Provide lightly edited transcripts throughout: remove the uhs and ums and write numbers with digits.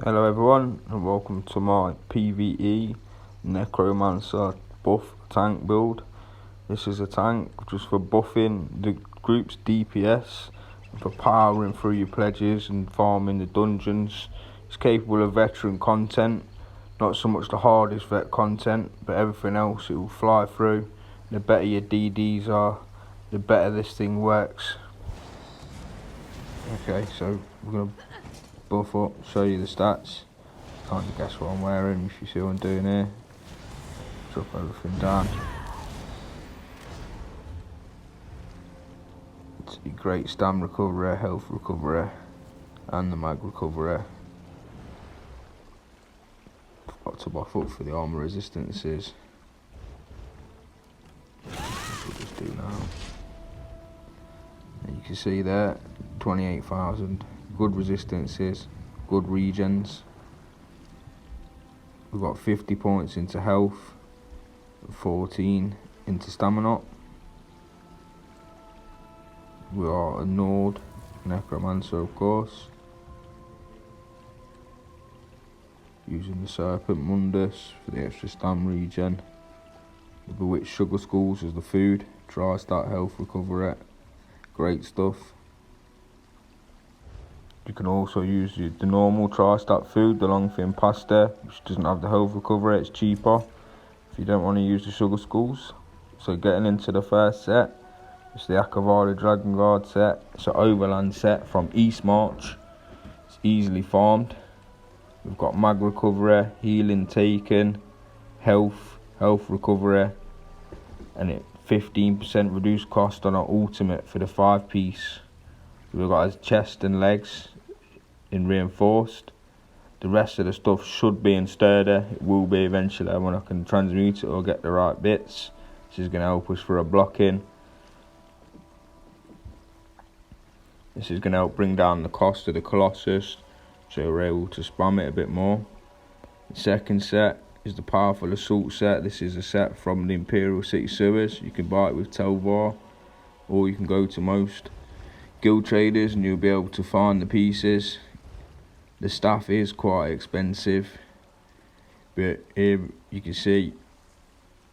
Hello everyone and welcome to my PvE Necromancer buff tank build. This is a tank just for buffing the group's DPS, for powering through your pledges and farming the dungeons. It's capable of veteran content, not so much the hardest vet content, but everything else it will fly through. The better your DDs are, the better this thing works. Okay, so we're going to buff up, show you the stats. Can't guess what I'm wearing if you see what I'm doing here. Drop everything down. It's a great stam recovery, health recovery, and the mag recovery. Got to buff up for the armor resistances. We'll just do now. And you can see there, 28,000. Good resistances, good regens. We've got 50 points into health, 14 into stamina. We are a Nord, Necromancer of course. Using the Serpent Mundus for the extra stam regen. The Bewitched Sugar Skulls as the food, Tri-Stat health recovery. Great stuff. You can also use the normal Tri-Stat food, the long thin pasta, which doesn't have the health recovery, it's cheaper if you don't want to use the Sugar Skulls. So getting into the first set, it's the Akavali Dragon Guard set. It's an overland set from East March. It's easily farmed. We've got mag recovery, healing taken, health recovery, and it 15% reduced cost on our ultimate for the 5-piece. We've got his chest and legs in reinforced. The rest of the stuff should be in sturdy. It will be eventually when I can transmute it or get the right bits. This is going to help us for a blocking. This is going to help bring down the cost of the Colossus, so we're able to spam it a bit more. The second set is the Powerful Assault set. This is a set from the Imperial City Sewers. You can buy it with Telvar, or you can go to most guild traders and you'll be able to find the pieces. The staff is quite expensive, but here you can see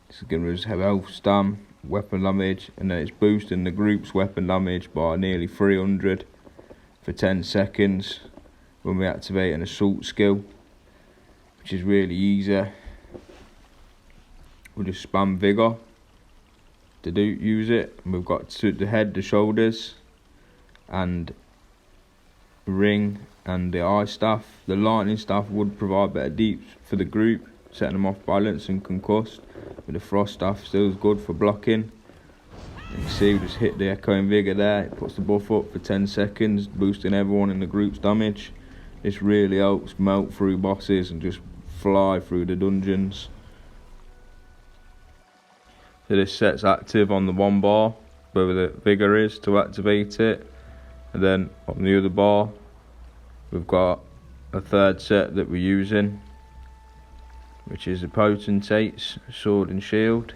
it's going to have health, stam, weapon damage, and then it's boosting the group's weapon damage by nearly 300 for 10 seconds when we activate an assault skill, which is really easy. We'll just spam vigor to use it, and we've got the head, the shoulders, and ring and the eye staff. The lightning staff would provide better deeps for the group, setting them off balance and concussed, but the frost staff still is good for blocking. You can see we just hit the echoing vigor there. It puts the buff up for 10 seconds, boosting everyone in the group's damage. This really helps melt through bosses and just fly through the dungeons. So this set's active on the one bar where the vigor is to activate it, and then on the other bar we've got a third set that we're using, which is the Potentate's sword and shield.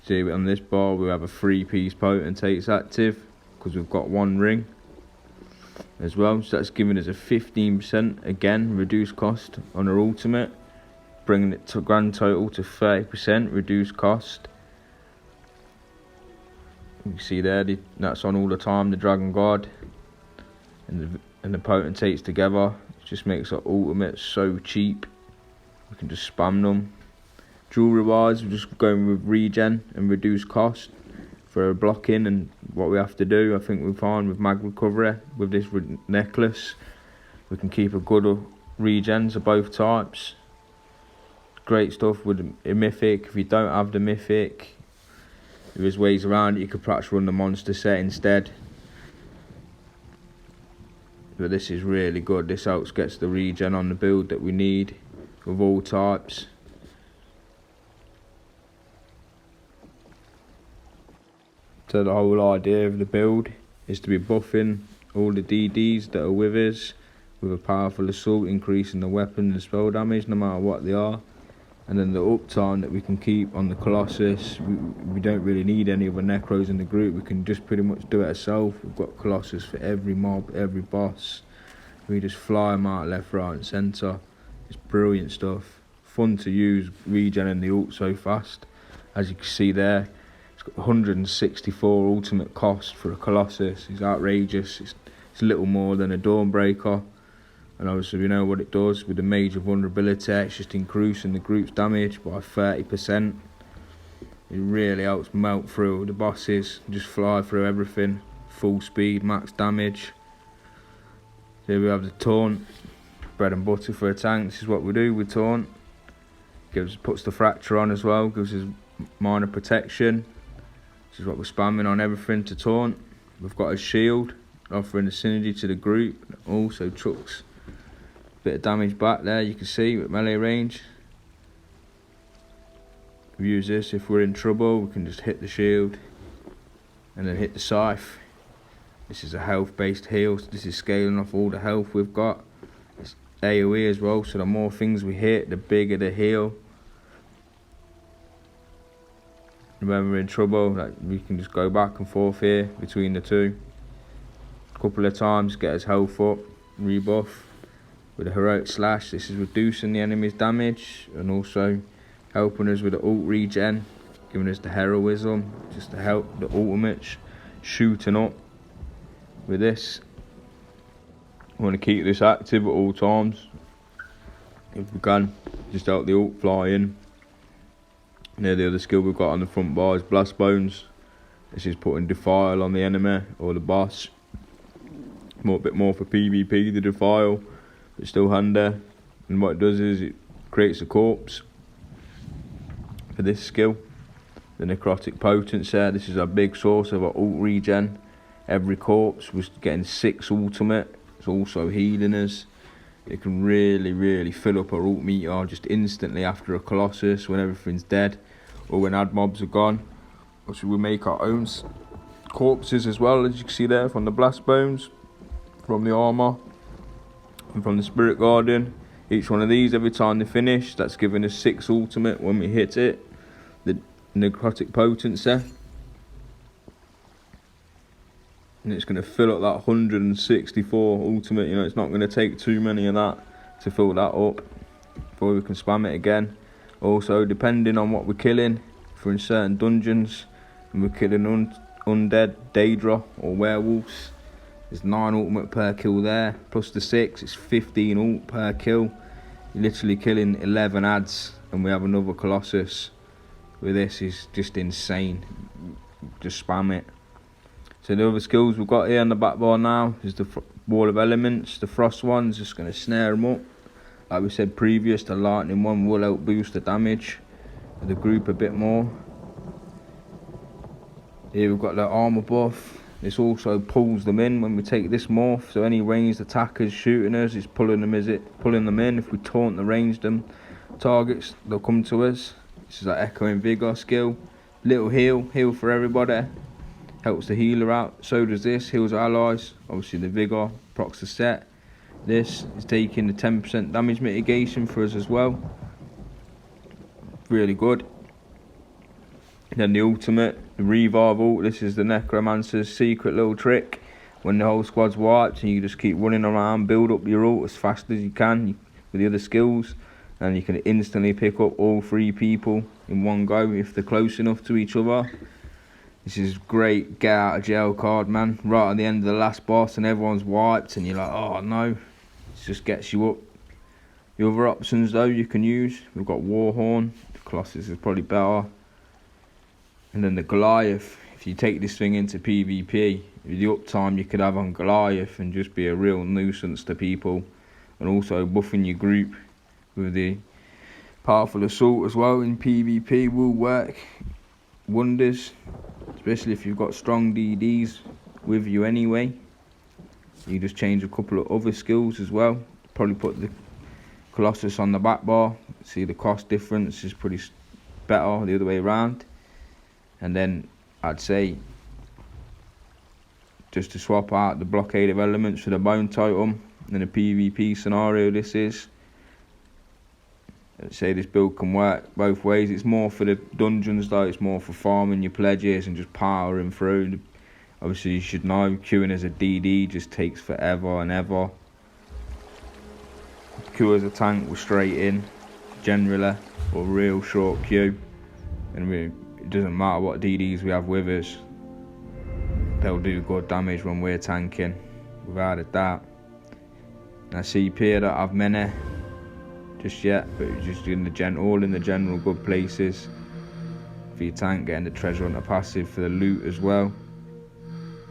See, on this bar we have a 3-piece Potentate's active because we've got one ring as well, so that's giving us a 15% again reduced cost on our ultimate, bringing it to a grand total to 30% reduced cost. You can see there, that's on all the time, the Dragon Guard and the Potentates together. It just makes our ultimate so cheap. We can just spam them. Jewelry wise, we're just going with regen and reduced cost for blocking and what we have to do. I think we're fine with mag recovery. With this necklace, we can keep a good regens of both types. Great stuff with a mythic. If you don't have the mythic, there is ways around it. You could perhaps run the monster set instead, but this is really good. This helps gets the regen on the build that we need with all types. So the whole idea of the build is to be buffing all the DDs that are with us with a powerful assault, increasing the weapon and spell damage no matter what they are. And then the uptime that we can keep on the Colossus, we don't really need any other necros in the group. We can just pretty much do it ourselves. We've got Colossus for every mob, every boss. We just fly them out left, right and centre. It's brilliant stuff. Fun to use, regenerating the ult so fast. As you can see there, it's got 164 ultimate cost for a Colossus. It's outrageous. It's little more than a Dawnbreaker. And obviously we know what it does with the major vulnerability. It's just increasing the group's damage by 30%. It really helps melt through the bosses, just fly through everything. Full speed, max damage. Here we have the taunt, bread and butter for a tank. This is what we do with taunt. Puts the fracture on as well, gives us minor protection. This is what we're spamming on everything to taunt. We've got a shield, offering a synergy to the group. It also chucks bit of damage back there, you can see with melee range. We use this if we're in trouble. We can just hit the shield and then hit the scythe. This is a health based heal, so this is scaling off all the health we've got. It's AoE as well, so the more things we hit, the bigger the heal. And when we're in trouble, like, we can just go back and forth here between the two a couple of times, get his health up, rebuff. With a heroic slash, this is reducing the enemy's damage and also helping us with the ult regen, giving us the heroism, just to help the ultimates shooting up. With this, we want to keep this active at all times. If we can, just help the ult fly in. And the other skill we've got on the front bar is Blast Bones. This is putting Defile on the enemy or the boss. A bit more for PvP, the Defile. It's still handy, and what it does is it creates a corpse for this skill. The necrotic potency, this is a big source of our ult regen. Every corpse was getting 6 ultimate. It's also healing us. It can really fill up our ult meter just instantly after a Colossus when everything's dead or when ad mobs are gone. Also, we make our own corpses as well, as you can see there, from the blast bones, from the armor, and from the Spirit Guardian. Each one of these, every time they finish, that's giving us 6 ultimate when we hit it. The necrotic potency. And it's going to fill up that 164 ultimate. You know, it's not going to take too many of that to fill that up before we can spam it again. Also, depending on what we're killing, if we're in certain dungeons and we're killing undead, Daedra or werewolves, there's 9 ultimate per kill there, plus the 6, it's 15 ult per kill. You're literally killing 11 ads, and we have another Colossus. With this is just insane. Just spam it. So the other skills we've got here on the back bar now is the Wall of Elements. The Frost one's just going to snare them up. Like we said previous, the Lightning one will help boost the damage of the group a bit more. Here we've got the armor buff. This also pulls them in when we take this morph, so any ranged attackers shooting us is pulling them in. If we taunt the ranged targets, they'll come to us. This is our Echoing Vigor skill. Little heal for everybody. Helps the healer out. So does this, heals allies. Obviously the Vigor procs the set. This is taking the 10% damage mitigation for us as well. Really good. Then the ultimate, the revive ult. This is the Necromancer's secret little trick. When the whole squad's wiped and you just keep running around, build up your ult as fast as you can with the other skills, and you can instantly pick up all 3 people in one go if they're close enough to each other. This is great get out of jail card, man. Right at the end of the last boss and everyone's wiped and you're like, oh no. It just gets you up. The other options though you can use, we've got Warhorn. The Colossus is probably better. And then the Goliath, if you take this thing into PvP, with the uptime you could have on Goliath and just be a real nuisance to people. And also buffing your group with the powerful assault as well in PvP will work wonders. Especially if you've got strong DDs with you anyway. You just change a couple of other skills as well. Probably put the Colossus on the back bar. See the cost difference is pretty better the other way around. And then I'd say just to swap out the Blockade of Elements for the Bone Totem in a PvP scenario this is. say this build can work both ways. It's more for the dungeons though, it's more for farming your pledges and just powering through. Obviously you should know, queuing as a DD just takes forever and ever. Queue as a tank, we're straight in, generally, or real short queue. And it doesn't matter what DDs we have with us, they'll do good damage when we're tanking, without a doubt. And I see here that I've many just yet, but just in the all in the general good places for your tank, getting the treasure hunter passive for the loot as well.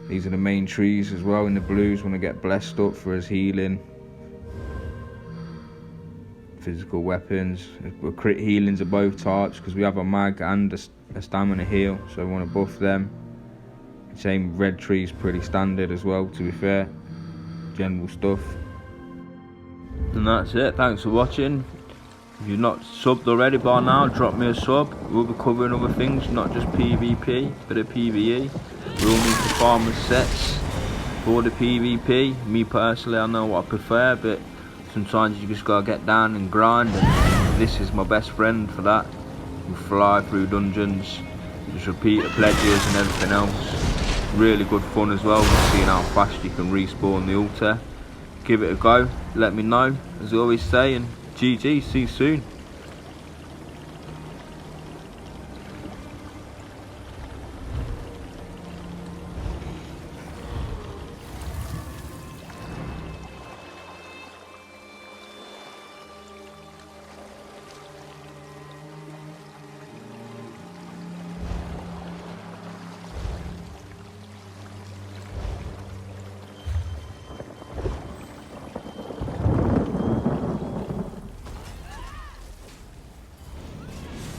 These are the main trees as well in the blues, want to get blessed up for his healing. Physical weapons, crit healings of both types because we have a mag and a stamina heal, so we want to buff them. Same red trees, pretty standard as well, to be fair. General stuff. And that's it, thanks for watching. If you've not subbed already by now, drop me a sub. We'll be covering other things, not just PvP, but a PvE. We all need to farm the sets for the PvP. Me personally, I know what I prefer, but sometimes you just gotta get down and grind, and this is my best friend for that. You fly through dungeons, just repeat the pledges and everything else. Really good fun as well, just seeing how fast you can respawn the altar. Give it a go, let me know, as I always say, and GG, see you soon.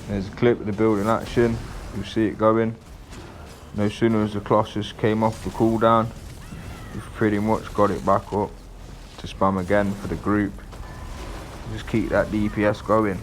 There's a clip of the build in action, you'll see it going. No sooner as the Colossus came off the cooldown, we've pretty much got it back up to spam again for the group. Just keep that DPS going.